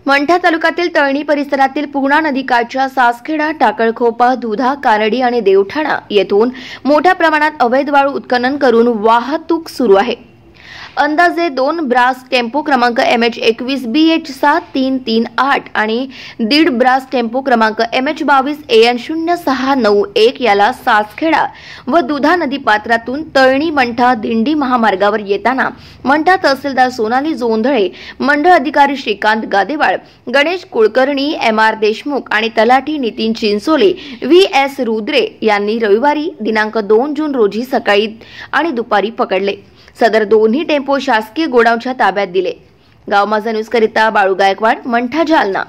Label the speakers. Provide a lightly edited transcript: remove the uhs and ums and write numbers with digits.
Speaker 1: मंठा तालुक्यातील तळणी परिसरातील पूर्णा नदीकाठच्या सासखेडा, टाकळखोपा, दुधा, कानडी आणि देवठाणा येथून मोठ्या प्रमाणात अवैध वाळू उत्खनन करून वाहतूक सुरू आहे। अंदाजे 2 ब्रास टेम्पो क्रमांक MH21BH7338 आणि 1.5 ब्रास टेम्पो क्रमांक MH22AN0691 याला सासखेडा व दुधा नदी पात्रातून तळणी मंठा दिंडी महामार्गावर येताना मंठा तहसीलदार सोनाली जोंधळे, मंडळ अधिकारी श्रीकांत गादेवाळ, गणेश कुलकर्णी, MR देशमुख आणि तलाठी नितीन चिंचोले, VS रुद्रे यांनी रविवारी दिनांक 2 जून रोजी सकाळी आणि दुपारी पकडले। सदर दोन्ही टेम्पो शासकीय गोडाऊनच्या ताब्यात दिले। गाव माझा न्यूज करिता बाळू गायकवाड, मंठा, जालना।